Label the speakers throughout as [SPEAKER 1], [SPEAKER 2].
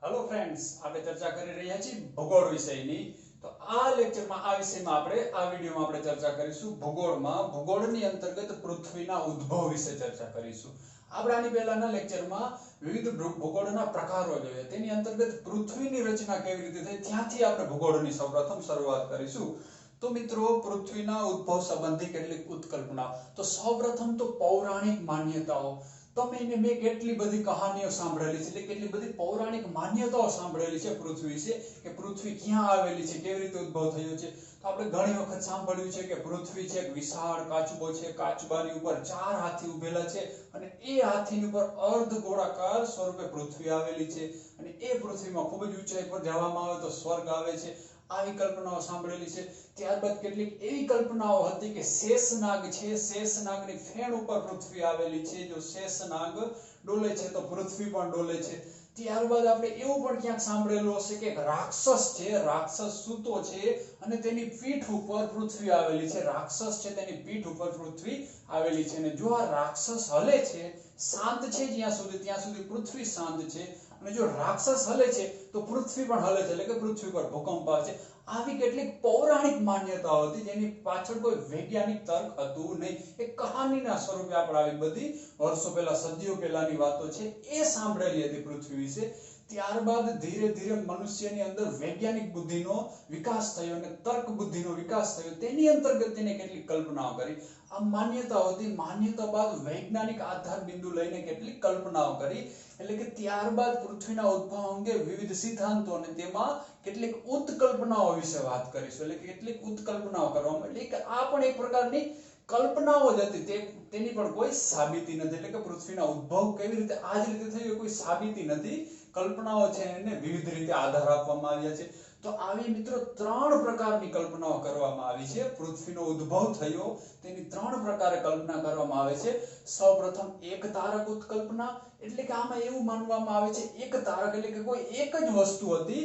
[SPEAKER 1] Hello friends, આપણે ચર્ચા કરી રહ્યા છીએ ભૂગોળ વિષયની। તો આ લેક્ચરમાં આ વિષયમાં આપણે આ વિડિયોમાં આપણે ચર્ચા કરીશું ભૂગોળમાં ભૂગોળની અંતર્ગત પૃથ્વીના ઉદ્ભવ વિશે ચર્ચા કરીશું। આપણે આની પહેલાના લેક્ચરમાં વિવિધ ભૂગોળના પ્રકારો જોયા, તેની અંતર્ગત પૃથ્વીની રચના કેવી રીતે થઈ ત્યાંથી આપણે ભૂગોળની સૌપ્રથમ શરૂઆત કરીશું। તો મિત્રો, પૃથ્વીના ઉદ્ભવ સંબંધી કેટલીક ઉત્કલ્પના। તો સૌપ્રથમ તો પૌરાણિક માન્યતાઓ। તમે મેં કેટલી બધી કહાનીઓ સાંભળેલી છે, એટલે કેટલી બધી પૌરાણિક માન્યતાઓ સાંભળેલી છે પૃથ્વી વિશે, કે પૃથ્વી ક્યાં આવેલી છે, કેવી રીતે ઉદ્ભવ થયો છે। તો આપણે ઘણી વખત સાંભળ્યું છે કે પૃથ્વી છે એક વિશાળ કાચબો છે, કાચબાની ઉપર 4 હાથી ઉભેલા છે અને એ હાથીની ઉપર અર્ધ ગોળાકાર સ્વરૂપે પૃથ્વી આવેલી છે અને એ પૃથ્વીમાં ખૂબ જ ઊંચાઈ પર જવામાં આવે તો સ્વર્ગ આવે છે। આવી કલ્પનાઓ સાંભળેલી છે। ત્યારબાદ કેટલીક એવી કલ્પનાઓ હતી કે શેષનાગ છે, શેષનાગની ફેણ ઉપર પૃથ્વી આવેલી છે, જો શેષનાગ ડોલે છે તો પૃથ્વી પણ ડોલે છે। ત્યારબાદ આપણે એવું પણ ક્યાંક સાંભળેલું હશે કે રાક્ષસ છે, રાક્ષસ સૂતો છે અને તેની પીઠ ઉપર પૃથ્વી આવેલી છે, રાક્ષસ છે તેની પીઠ ઉપર પૃથ્વી આવેલી છે અને જો આ રાક્ષસ હલે છે, શાંત છે ત્યાં સુધી પૃથ્વી શાંત છે અને જો રાક્ષસ હલે છે તો પૃથ્વી પણ હલે છે, એટલે કે પૃથ્વી પર ભૂકંપ આવે છે। આવી કેટલીક પૌરાણિક માન્યતાઓ હતી જેની પાછળ કોઈ વૈજ્ઞાનિક તર્ક હતું નહીં, એક કહાનીના સ્વરૂપે આપણે આવી બધી વર્ષો પહેલા, સદીઓ પહેલાની વાતો છે એ સાંભળેલી હતી પૃથ્વી વિશે। ત્યારબાદ ધીરે ધીરે મનુષ્યની અંદર વૈજ્ઞાનિક બુદ્ધિનો વિકાસ થયો અને તર્ક બુદ્ધિનો વિકાસ થયો, તેની અંતર્ગત તેને કેટલીક કલ્પનાઓ કરી। આ માન્યતાઓ હતી, માન્યતા બાદ વૈજ્ઞાનિક આધાર બિંદુ લઈને કેટલીક કલ્પનાઓ કરી, એટલે કે ત્યારબાદ પૃથ્વીના ઉદ્ભવ અંગે વિવિધ સિદ્ધાંતો અને તેમાં કેટલીક ઉત્કલ્પનાઓ વિશે વાત કરીશું, એટલે કે કેટલીક ઉત્કલ્પનાઓ કરવામાં, એટલે કે આ પણ એક પ્રકારની કલ્પનાઓ જ હતી, તેની પણ કોઈ સાબિતી નથી, એટલે કે પૃથ્વીના ઉદ્ભવ કેવી રીતે આ જ રીતે થયો કોઈ સાબિતી નથી, કલ્પનાઓ છે એને વિવિધ રીતે આધાર આપવામાં આવ્યા છે। તો આવી મિત્રો 3 પ્રકારની કલ્પનાઓ કરવામાં આવી છે। પૃથ્વીનો ઉદ્ભવ થયો તેની 3 પ્રકારે કલ્પના કરવામાં આવે છે। સૌપ્રથમ એક તારક ઉત્કલ્પના, એટલે કે આમાં એવું માનવામાં આવે છે એક તારક એટલે કે કોઈ એક જ વસ્તુ હતી,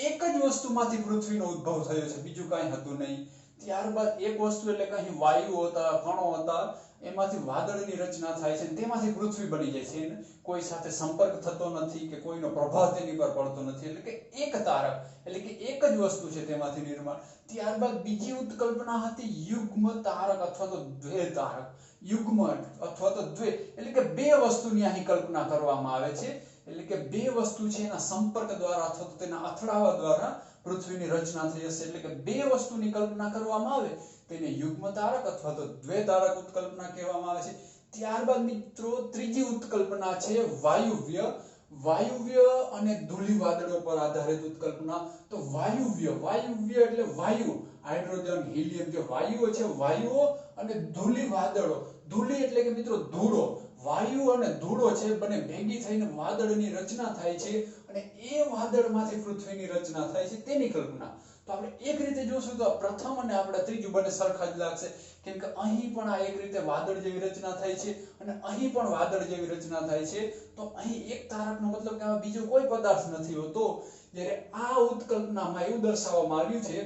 [SPEAKER 1] એક જ વસ્તુમાંથી પૃથ્વીનો ઉદ્ભવ થયો છે, બીજું કાંઈ હતું નહીં। ત્યારબાદ એક વસ્તુ એટલે કે અહીં વાયુ હતા, કણો હતા, એમાંથી વાદળની રચના થાય છે, તેમાંથી પૃથ્વી બની જાય છે, કોઈ સાથે સંપર્ક થતો નથી કે કોઈનો પ્રભાવ તેની પર પડતો નથી, એટલે કે એક તારક એટલે કે એક જ વસ્તુ છે તેમાંથી નિર્માણ। ત્યારબાદ બીજી ઉત્કલ્પના હતી યુગ્મ તારક અથવા તો દ્વે તારક, યુગ્મ અથવા તો દ્વે એટલે કે બે વસ્તુની અહીં કલ્પના કરવામાં આવે છે, એટલે કે બે વસ્તુ છે એના સંપર્ક દ્વારા અથવા તો તેના અથડાવા દ્વારા પૃથ્વીની રચના થઈ હશે, એટલે કે બે વસ્તુની કલ્પના કરવામાં આવે તેને યુગ્મ તારક અથવા તો દ્વે તારક ઉત્કલ્પના કહેવામાં આવે છે। ત્યારબાદ મિત્રો ત્રીજી ઉત્કલ્પના છે વાયુવ્ય અને ધૂળી વાદળો પર આધારિત ઉત્કલ્પના। તો વાયુવ્ય એટલે વાયુ, હાઇડ્રોજન, હિલિયમ જે વાયુઓ છે, વાયુઓ અને ધૂળી વાદળો, ધૂળી એટલે કે મિત્રો ધૂળો, વાયુ અને ધૂળો છે બંને ભેગી થઈને વાદળની રચના થાય છે અને એ વાદળમાંથી પૃથ્વીની રચના થાય છે તેની કલ્પના। તો આપણે એક રીતે જોશું તો પ્રથમ અને આપણે ત્રીજું બંને સરખા જ લાગશે, કેમ કે અહીં પણ આ એક રીતે વાદળ જેવી રચના થાય છે અને અહીં પણ વાદળ જેવી રચના થાય છે। તો અહીં એક તારકનો મતલબ કે આમાં બીજો કોઈ પદાર્થ નથી હોતો, જ્યારે આ ઉત્કલ્પનામાં એવું દર્શાવવામાં આવ્યું છે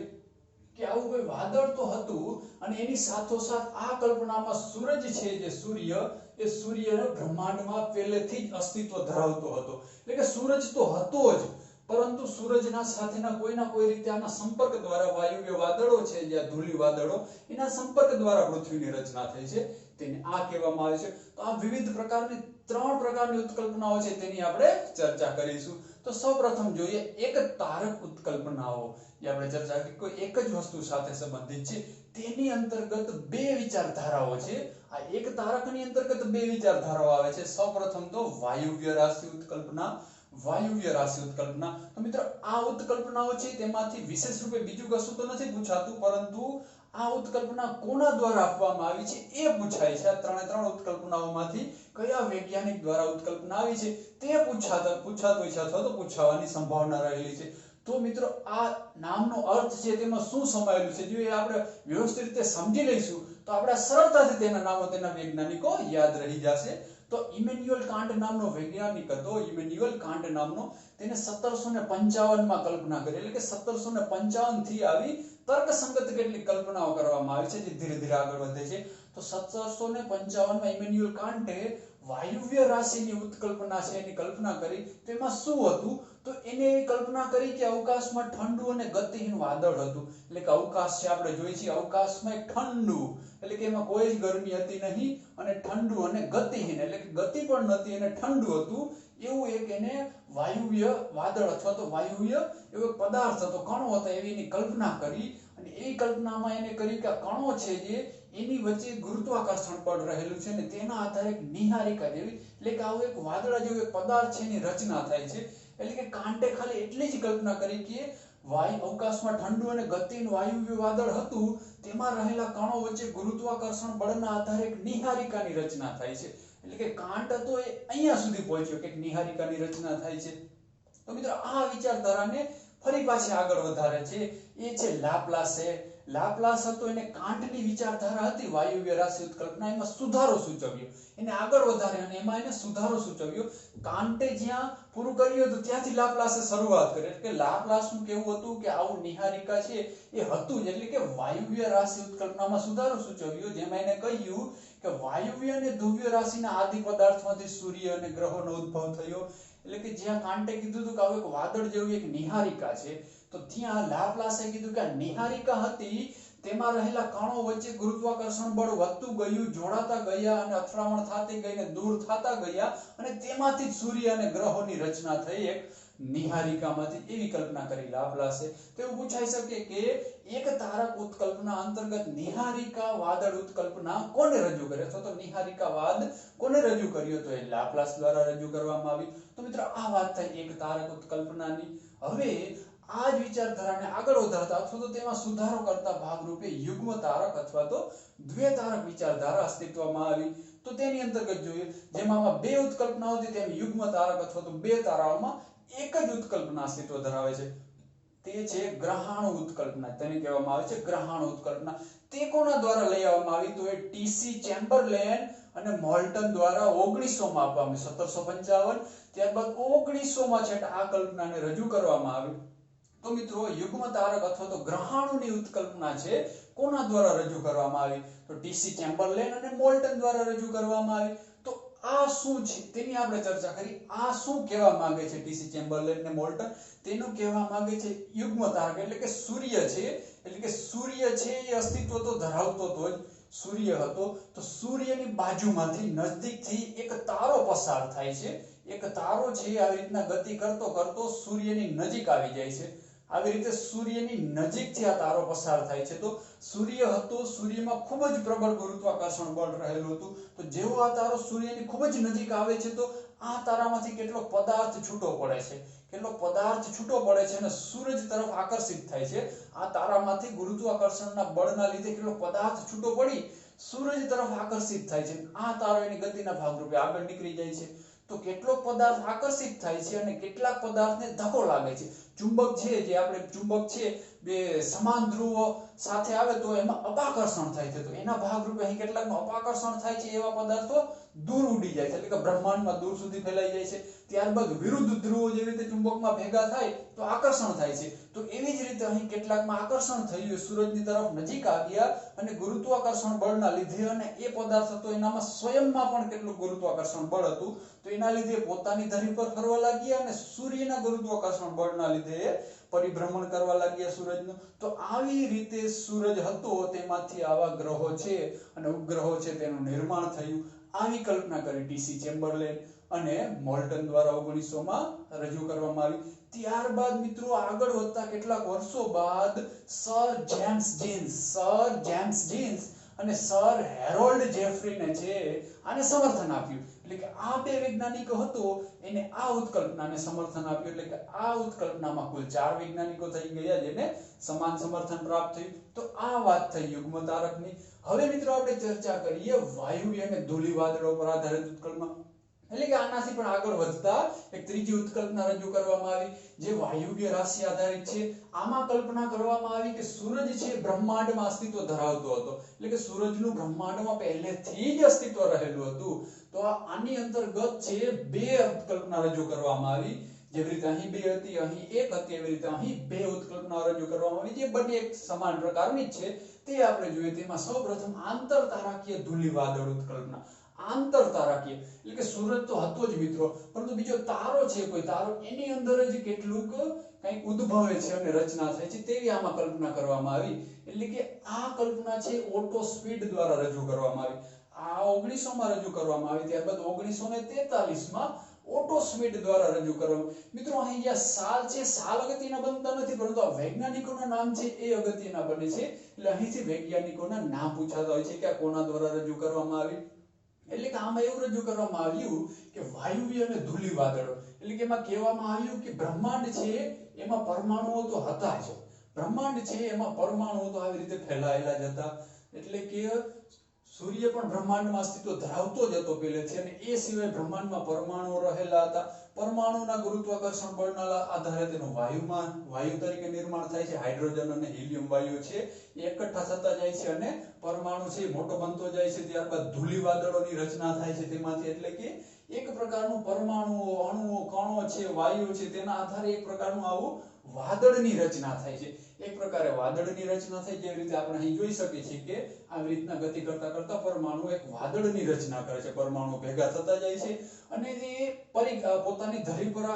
[SPEAKER 1] કે આવું કોઈ વાદળ તો હતું અને એની સાથોસાથ આ કલ્પનામાં સૂરજ છે, જે સૂર્ય બ્રહ્માંડમાં પહેલેથી જ અસ્તિત્વ ધરાવતો હતો, એટલે કે સૂરજ તો હતો જ, પરંતુ સૂરજના સાથેના કોઈના કોઈ રીતે આના સંપર્ક દ્વારા વાયુવ્ય વાદળો છે, જ્યાં ધૂળી વાદળો, એના સંપર્ક દ્વારા પૃથ્વીની રચના થઈ છે, તેને આ કહેવામાં આવે છે। તો આ વિવિધ પ્રકારની 3 પ્રકારની ઉત્કલ્પનાઓ છે તેની આપણે ચર્ચા કરીશું। તો સૌપ્રથમ જોઈએ એક તારક ઉત્કલ્પનાઓ, જે આપણે ચર્ચા કરી કોઈ એક જ વસ્તુ સાથે સંબંધિત છે, તેની અંતર્ગત બે વિચારધારાઓ છે। આ એક તારકની અંતર્ગત બે વિચારધારાઓ આવે છે। સૌપ્રથમ તો વાયુવ્ય રાશિ ઉત્કલ્પના। તો મિત્રો આ ઉત્કલ્પનાઓ છે તેમાંથી વિશેષ રૂપે બીજું કશું તો નથી પૂછાતું, પરંતુ આ ઉત્કલ્પના કોના દ્વારા આપવામાં આવી છે એ પૂછાય છે। આ 3 ઉત્કલ્પનાઓમાંથી કયા વૈજ્ઞાનિક દ્વારા ઉત્કલ્પના આવી છે તે પૂછાતું હોય છે અથવા તો પૂછાવાની સંભાવના રહેલી છે। તો મિત્રો આ નામનો અર્થ છે તેમાં શું સમાયેલું છે, જો એ આપણે વ્યવસ્થિત રીતે સમજી લઈશું તો આપણે સરળતાથી તેના નામો, તેના વૈજ્ઞાનિકો યાદ રહી જશે। તો ઇમેન્યુઅલ કાન્ટ નામનો વૈજ્ઞાનિક હતો, ઇમેન્યુઅલ કાન્ટ નામનો, તેને 1755 માં કલ્પના કરી, એટલે કે 1755 થી આવી તર્કસંગત કેટલીક કલ્પનાઓ કરવામાં આવી છે જે ધીરે ધીરે આગળ વધે છે। તો 1755 માં ઇમેન્યુઅલ કાન્ટે વાયુવ્ય રાશિની ઉત્કલ્પના છે એની કલ્પના કરી તો એમાં શું હતું તો એને એવી કલ્પના કરી કે અવકાશમાં ઠંડુ અને ગતિહીન વાદળ હતું એટલે કે અવકાશ છે આપણે જોઈએ છીએ અવકાશમાં એક ઠંડુ એટલે કે એમાં કોઈ જ ગરમી હતી નહીં અને ઠંડુ અને ગતિહીન એટલે કે ગતિ પણ નથી અને ઠંડુ હતું એવું એક એને વાયુવ્ય વાદળ અથવા તો વાયુવ્ય એવો પદાર્થ હતો કણો હતો એવી એની કલ્પના કરી અને એ કલ્પનામાં એને કર્યું કે કણો છે જે એની વચ્ચે ગુરુત્વાકર્ષણ બળ રહેલું છે અને તેના આધારે એક નિહારિકા જેવી એટલે કે આવું એક વાદળા જેવું એક પદાર્થ છે એની રચના થાય છે એટલે કે કાંટે ખાલી એટલી જ કલ્પના કરી કે અવકાશમાં ઠંડુ અને ગતિહીન વાયુવ્ય વાદળ હતું તેમાં રહેલા કણો વચ્ચે ગુરુત્વાકર્ષણ બળના આધારે એક નિહારિકાની રચના થાય છે એટલે કે કાંટ હતો એ અહીંયા સુધી પહોંચ્યો કે નિહારિકાની રચના થાય છે તો મિત્રો આ વિચારધારાને ફરી પાછી આગળ વધારે છે એ છે લાપ્લાસ હતો એને કાંટની વિચારધારા હતી વાયુવ્ય રાશિ ઉત્કલ્પના એમાં સુધારો સૂચવ્યો એને આગળ વધારે અને એમાં એને સુધારો સૂચવ્યો કાંટે જ્યાં પૂરું કર્યું હતું ત્યાંથી લાપ્લાસે શરૂઆત કરી એટલે કે લાપ્લાસનું કેવું હતું કે આવું નિહારિકા છે એ હતું જ એટલે કે વાયુવ્ય રાશિ ઉત્કલ્પનામાં સુધારો સૂચવ્યો જેમાં એને કહ્યું કે વાયુવ્ય અને ધ્રુવ્ય રાશિના આદિ પદાર્થમાંથી સૂર્ય અને ગ્રહોનો ઉદ્ભવ થયો એટલે કે જ્યાં કાંટે કીધું હતું કે આવું એક વાદળ જેવી એક નિહારિકા છે તો ત્યાં લાપ્લાસે કીધું કે નિહારિકા હતી તેમાં રહેલા કણો વચ્ચે ગુરુત્વાકર્ષણ બળ વધતું ગયું જોડાતા ગયા અને અથડામણ થતી ગઈ અને દૂર થતા ગયા અને તેમાંથી સૂર્ય અને ગ્રહોની રચના થઈ એક નિહારિકામાંથી એવી કલ્પના કરી લાપ્લાસે તો એવું પૂછાઈ શકે કે એક તારક ઉત્કલ્પના અંતર્ગત નિહારિકા વાદળ ઉત્કલ્પના કોને રજૂ કરી અથવા તો નિહારિકા વાદ કોને રજૂ કર્યો તો એ લાપ્લાસ દ્વારા રજૂ કરવામાં આવી તો મિત્રો આ વાત થઈ એક તારક ઉત્કલ્પનાની હવે આ જ વિચારધારાને આગળ વધારતા અથવા તો તેમાં સુધારો કરતા ભાગરૂપે યુગ્મ તારક અથવા તો દ્વૈતારક વિચારધારા અસ્તિત્વમાં આવી તો તેની અંતર્ગત જોઈએ જેમાં બે ઉત્કલ્પનાઓ હતી તેમ યુગ્મ તારક અથવા તો બે તારાઓમાં એક જ ઉત્કલ્પના અસ્તિત્વ ધરાવે છે તે છે ગ્રહાણુ ઉત્કલ્પના તેને કહેવામાં આવે છે ગ્રહાણુ ઉત્કલ્પના તે કોના દ્વારા લઈ આવવામાં આવી તો એ ટીસી ચેમ્બરલેન અને મોલ્ટન દ્વારા 1900 માં આપવામાં 1755 ત્યારબાદ 1900 માં છે આ કલ્પનાને રજૂ કરવામાં આવી તો મિત્રો યુગ્મ તારક અથવા તો ગ્રહાણુની ઉત્કલ્પના છે કોના દ્વારા રજૂ કરવામાં આવી તો ટીસી ચેમ્બરલેન અને મોલ્ટન દ્વારા રજૂ કરવામાં આવી તો આ શું છે તેની આપણે ચર્ચા કરી આ શું કહેવા માંગે છે ટીસી ચેમ્બરલેન અને મોલ્ટન તેનું કહેવા માંગે છે યુગ્મ તારક એટલે કે સૂર્ય છે એ અસ્તિત્વ તો ધરાવતો તો જ સૂર્ય હતો તો સૂર્યની બાજુમાંથી નજદીકથી એક તારો પસાર થાય છે એક તારો છે આવી રીતના ગતિ કરતો કરતો સૂર્યની નજીક આવી જાય છે આવી રીતે સૂર્યની નજીકથી આ તારો પસાર થાય છે તો સૂર્ય હતો સૂર્યમાં ખૂબ જ પ્રબળ ગુરુત્વાકર્ષણ બળ રહેલું હતું તો જેવો આ તારો સૂર્યની ખૂબ જ નજીક આવે છે તો આ તારામાંથી કેટલો પદાર્થ છૂટો પડે છે અને સૂરજ તરફ આકર્ષિત થાય છે આ તારામાંથી ગુરુત્વાકર્ષણના બળના લીધે કેટલો પદાર્થ છૂટો પડી સૂરજ તરફ આકર્ષિત થાય છે આ તારો એની ગતિના ભાગરૂપે આગળ નીકળી જાય છે તો કેટલોક પદાર્થ આકર્ષિત થાય છે અને કેટલાક પદાર્થને ધક્કો લાગે છે ચુંબક છે જે આપણે ચુંબક છે બે સમાન ધ્રુવો સાથે આવે તો એમાં અપાકર્ષણ થાય છે તો એના ભાગરૂપે અહીં કેટલાકનું અપાકર્ષણ થાય છે એવા પદાર્થો દૂર ઉડી જાય છે એટલે કે બ્રહ્માંડમાં દૂર સુધી ફેલાઈ જાય છે ત્યારબાદ વિરુદ્ધ ધ્રુવો જેવી રીતે ચુંબકમાં ભેગા થાય તો આકર્ષણ થાય છે તો એવી જ રીતે અહીં કેટલાકમાં આકર્ષણ થયું સૂરજની તરફ નજીક આવ્યા અને ગુરુત્વાકર્ષણ બળના લીધે અને એ પદાર્થ હતો એનામાં સ્વયંમાં પણ કેટલું ગુરુત્વાકર્ષણ બળ હતું તો એના લીધે પોતાની ધરી પર ફરવા લાગ્યા અને સૂર્યના ગુરુત્વાકર્ષણ બળના લીધે પરિભ્રમણ કરવા લાગ્યા સૂરજનું તો આવી રીતે સૂરજ હતો તેમાંથી આવા ગ્રહો છે અને ઉપગ્રહો છે તેનું નિર્માણ થયું આવી કલ્પના કરી ટીસી ચેમ્બરલેન અને મોલ્ટન દ્વારા 1900 માં રજૂ કરવામાં આવી ત્યારબાદ મિત્રો આગળ વધતા કેટલાક વર્ષો બાદ સર જેમ્સ જીન્સ અને સર હેરોલ્ડ જેફરીને છે આને સમર્થન આપ્યું એટલે કે આ બે વૈજ્ઞાનિકો હતો એને આ ઉત્કલ્પનાને સમર્થન આપ્યું એટલે કે આ ઉત્કલ્પનામાં કુલ 4 વૈજ્ઞાનિકો થઈ ગયા જેને સમાન સમર્થન પ્રાપ્ત થયું તો આ વાત થઈ યુગ્મ તારકની હવે મિત્રો આપણે ચર્ચા કરીએ વાયુવ્ય અને ધૂળી વાદળો પર આધારિત ઉત્કલ્પના એટલે કે આનાથી પણ આગળ વધતા એક ત્રીજી ઉત્કલ્પના રજૂ કરવામાં આવી જે વાયુવ્ય રાશિ આધારિત છે આમાં કલ્પના કરવામાં આવી કે સૂરજ છે બ્રહ્માંડમાં અસ્તિત્વ ધરાવતો હતો એટલે કે સૂરજનું બ્રહ્માંડમાં પહેલેથી જ અસ્તિત્વ રહેલું હતું તો આની અંતર્ગત છે બે ઉત્કલ્પના રજૂ કરવામાં આવી જેવી રીતે અહીં બે હતી અહીં એક હતી એવી રીતે અહીં બે ઉત્કલ્પના રજૂ કરવામાં આવી જે બંને એક સમાન પ્રકારની છે તે આપણે જોઈએ તેમાં સૌપ્રથમ આંતરતારાકીય ધૂળી વાદળ ઉત્કલ્પના આંતરતારાકીય એટલે કે સૂરજ તો હતો જ મિત્રો, પરંતુ બીજો તારો છે કોઈ તારો, એની અંદર જ કેટલુંક કંઈક ઉદ્ભવે છે અને રચના થાય છે તેવી આમાં કલ્પના કરવામાં આવી. એટલે કે આ કલ્પના છે ઓટો સ્પીડ દ્વારા રજૂ કરવામાં આવી. આ 1900 માં રજૂ કરવામાં આવી, ત્યારબાદ 1943 માં ઓટો સ્મિટ દ્વારા રજૂ કરવામાં. મિત્રો અહીં જે સાલ છે, સાલ અગત્યના બનતા નથી, પરંતુ આ વૈજ્ઞાનિકોના નામ છે એ અગત્યના બને છે. એટલે અહીંથી વૈજ્ઞાનિકોના નામ પૂછાતા હોય છે કે આ કોના દ્વારા રજૂ કરવામાં આવી. એટલે કે આમાં એવું રજૂ કરવામાં આવ્યું કે વાયુવ્ય અને ધૂલી વાદળો, એટલે કે એમાં કહેવામાં આવ્યું કે બ્રહ્માંડ છે એમાં પરમાણુઓ તો હતા જ, બ્રહ્માંડ છે એમાં પરમાણુઓ તો આવી રીતે ફેલાયેલા જ હતા. એટલે કે સૂર્ય પણ બ્રહ્માંડમાં અસ્તિત્વ ધરાવતો જ હતો પહેલેથી, અને એ સિવાય બ્રહ્માંડમાં પરમાણુઓ રહેલા હતા. પરમાણુના ગુરુત્વાકર્ષણ બળના આધારે તેનું વાયુ તરીકે નિર્માણ થાય છે. હાઇડ્રોજન અને હિલિયમ વાયુ છે એ એકઠા થતા જાય છે અને પરમાણુ છે મોટો બનતો જાય છે. ત્યારબાદ ધૂલી વાદળોની રચના થાય છે તેમાંથી. એટલે કે એક પ્રકારનું પરમાણુઓ, અણુઓ, કણો છે, વાયુ છે, તેના આધારે એક પ્રકારનું આવું વાદળની રચના થાય છે. એક પ્રકારે વાદળની રચના થાય, જેવી રીતે આપણે અહીં જોઈ શકીએ છીએ કે આવી રીતના ગતિ કરતા કરતા પરમાણુ એક વાદળની રચના કરે છે. પરમાણુ ભેગા થતા જાય છે અને તે પોતાની ધરી પર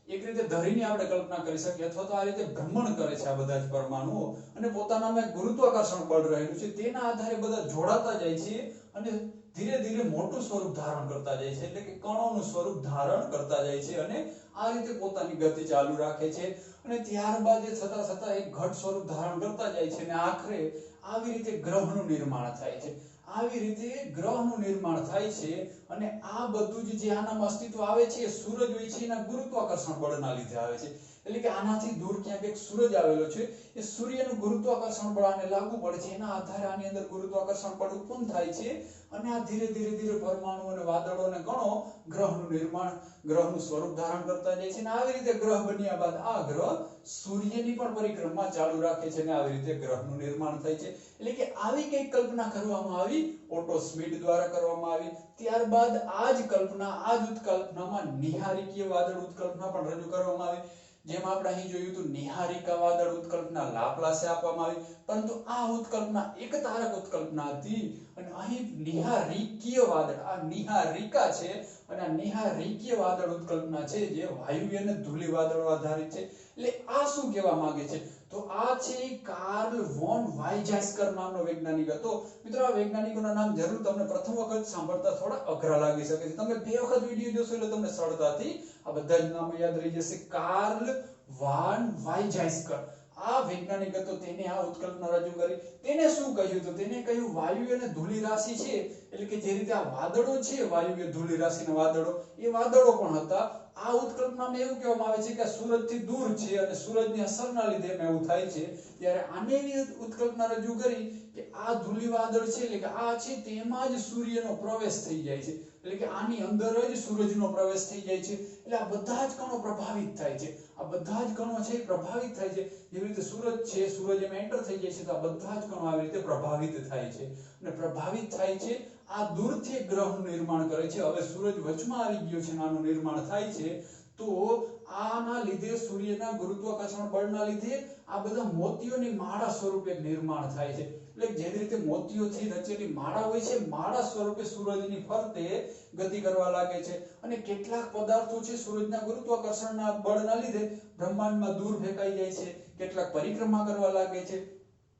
[SPEAKER 1] એક રીતે ધરીની આપણે કલ્પના કરી શકીએ, અથવા તો આ રીતે ભ્રમણ કરે છે આ બધા જ પરમાણુઓ, અને પોતાનામાં ગુરુત્વાકર્ષણ બળ રહેલું છે તેના આધારે બધા જોડાતા જાય છે અને ધીરે ધીરે મોટું સ્વરૂપ ધારણ કરતા જાય છે. એટલે કે કણોનું સ્વરૂપ ધારણ કરતા જાય છે અને આ રીતે પોતાની ગતિ ચાલુ રાખે છે. અને ત્યારબાદ એ થતા થતા એક ઘટ સ્વરૂપ ધારણ કરતા જાય છે અને આખરે આવી રીતે ગ્રહનું નિર્માણ થાય છે. આવી રીતે ગ્રહનું નિર્માણ થાય છે અને આ બધું જે આનામાં અસ્તિત્વ આવે છે એ સૂરજ હોય છે એના ગુરુત્વાકર્ષણ બળના લીધે આવે છે. એટલે કે આનાથી દૂર ક્યાંક એક સૂરજ આવેલો છે, એ સૂર્યનું ગુરુત્વાકર્ષણ બળ આને લાગુ પડે છે, એના આધારે આની અંદર ગુરુત્વાકર્ષણ બળ ઉત્પન્ન થાય છે અને આ ધીરે ધીરે પરમાણુ અને વાદળો અને કણો ગ્રહનું નિર્માણ, ગ્રહનું સ્વરૂપ ધારણ કરતા જાય છે. અને આવી રીતે ગ્રહ બન્યા બાદ આ ગ્રહ સૂર્યની પણ પરિક્રમા ચાલુ રાખે છે અને આવી રીતે ગ્રહનું નિર્માણ થાય છે. એટલે કે આવી કઈ કલ્પના કરવામાં આવી, ઓટો સ્મિટ દ્વારા કરવામાં આવી. ત્યારબાદ આ જ કલ્પના, આ જ ઉત્કલ્પનામાં નિહારિકીય વાદળ ઉત્કલ્પના પણ રજૂ કરવામાં આવી. જેમ આપણે અહીં જોયું હતું, નિહારિકા વાદળ ઉત્કલ્પના લાપ્લાસે આપવામાં આવી, પરંતુ આ ઉત્કલ્પના એક તારક ઉત્કલ્પના હતી. અને અહીં નિહારિકીય વાદળ, આ નિહારિકા છે અને આ નિહારિકીય વાદળ ઉત્કલ્પના છે જે વાયુવ્ય અને ધૂલી વાદળો આધારિત છે. એટલે આ શું કહેવા માંગે છે? તો આ છે કાર્લ વોન વાઇઝેસ્કર નામનો વૈજ્ઞાનિક હતો. મિત્રો આ વૈજ્ઞાનિકોના નામ જરૂર તમને પ્રથમ વખત સાંભળતા થોડા અઘરા લાગી શકે છે. તમે બે વખત વિડિયો જોશો એટલે તમને સરળતાથી આ બધા જ નામો યાદ રહી જશે. કાર્લ વોન વાઇઝેસ્કર આ વૈજ્ઞાનિક હતો, તેને આ ઉત્કલ્પના રજૂ કરી. તેને શું કહ્યું? તો તેને કહ્યું વાયુ અને ધૂળી રાશિ છે, એટલે કે જે રીતે આ વાદળો છે, વાયુ ધૂળી રાશિના વાદળો, એ વાદળો પણ હતા. આ ઉત્કલ્પનામાં એવું કહેવામાં આવે છે કે સૂરજથી દૂર છે અને સૂરજની અસરના લીધે એવું થાય છે. ત્યારે આને એવી ઉત્કલ્પના રજૂ કરી કે આ ધૂળી વાદળ છે, એટલે કે આ છે તેમાં જ સૂર્યનો પ્રવેશ થઈ જાય છે. એટલે કે આની અંદર જ સૂરજનો પ્રવેશ થઈ જાય છે. એટલે આ બધા જ કણો પ્રભાવિત થાય છે. આ બધા જ કણો છે પ્રભાવિત થાય છે. જેવી રીતે સૂરજ છે, સૂરજ એમાં એન્ટર થઈ જાય છે તો આ બધા જ કણો આવી રીતે પ્રભાવિત થાય છે. અને પ્રભાવિત થાય છે, આ દૂરથી ગ્રહનું નિર્માણ કરે છે. હવે સૂરજ વચમાં આવી ગયો છે, આનું નિર્માણ થાય છે. તો આના લીધે સૂર્યના ગુરુત્વાકર્ષણ બળના લીધે આ બધા મોતીઓની માળા સ્વરૂપે નિર્માણ થાય છે. એટલે જેવી રીતે મોતીઓથી રચેલી માળા હોય છે, માળા સ્વરૂપે સૂરજની ફરતે ગતિ કરવા લાગે છે. અને કેટલાક પદાર્થો છે સૂરજના ગુરુત્વાકર્ષણના બળના લીધે બ્રહ્માંડમાં દૂર ફેંકાઈ જાય છે, કેટલાક પરિક્રમા કરવા લાગે છે.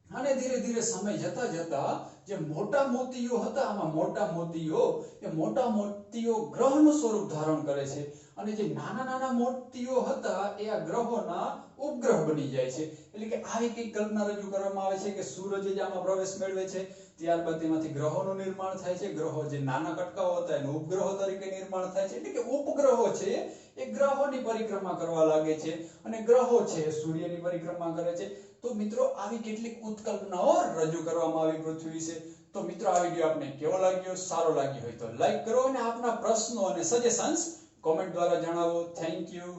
[SPEAKER 1] અને ધીરે ધીરે સમય જતા જતા જે મોટા મોતીઓ હતા, આમાં મોટા મોતીઓ ગ્રહનું સ્વરૂપ ધારણ કરે છે. અને જે નાના નાના મોતીઓ હતા એ આ ગ્રહોના ઉપગ્રહ બની જાય છે. એટલે કે આવી કઈ કલ્પના રજૂ કરવામાં આવે છે કે સૂરજ જ આમાં પ્રવેશ મેળવે છે. ત્યારબાદ તેમાંથી ગ્રહોનું નિર્માણ થાય છે. ગ્રહો જે નાના કટકાઓ હતા એનું ઉપગ્રહો તરીકે નિર્માણ થાય છે. એટલે કે ઉપગ્રહો છે એ ગ્રહોની પરિક્રમા કરવા લાગે છે અને ગ્રહો છે સૂર્યની પરિક્રમા કરે છે. તો મિત્રો આવી કેટલીક ઉત્કલ્પનાઓ રજૂ કરવામાં આવી પૃથ્વી વિશે. તો મિત્રો આ વિડિયો આપને કેવો લાગ્યો? સારો લાગ્યો હોય તો લાઈક કરો અને આપના પ્રશ્નો અને સજેશન્સ કોમેન્ટ દ્વારા જણાવો. Thank you.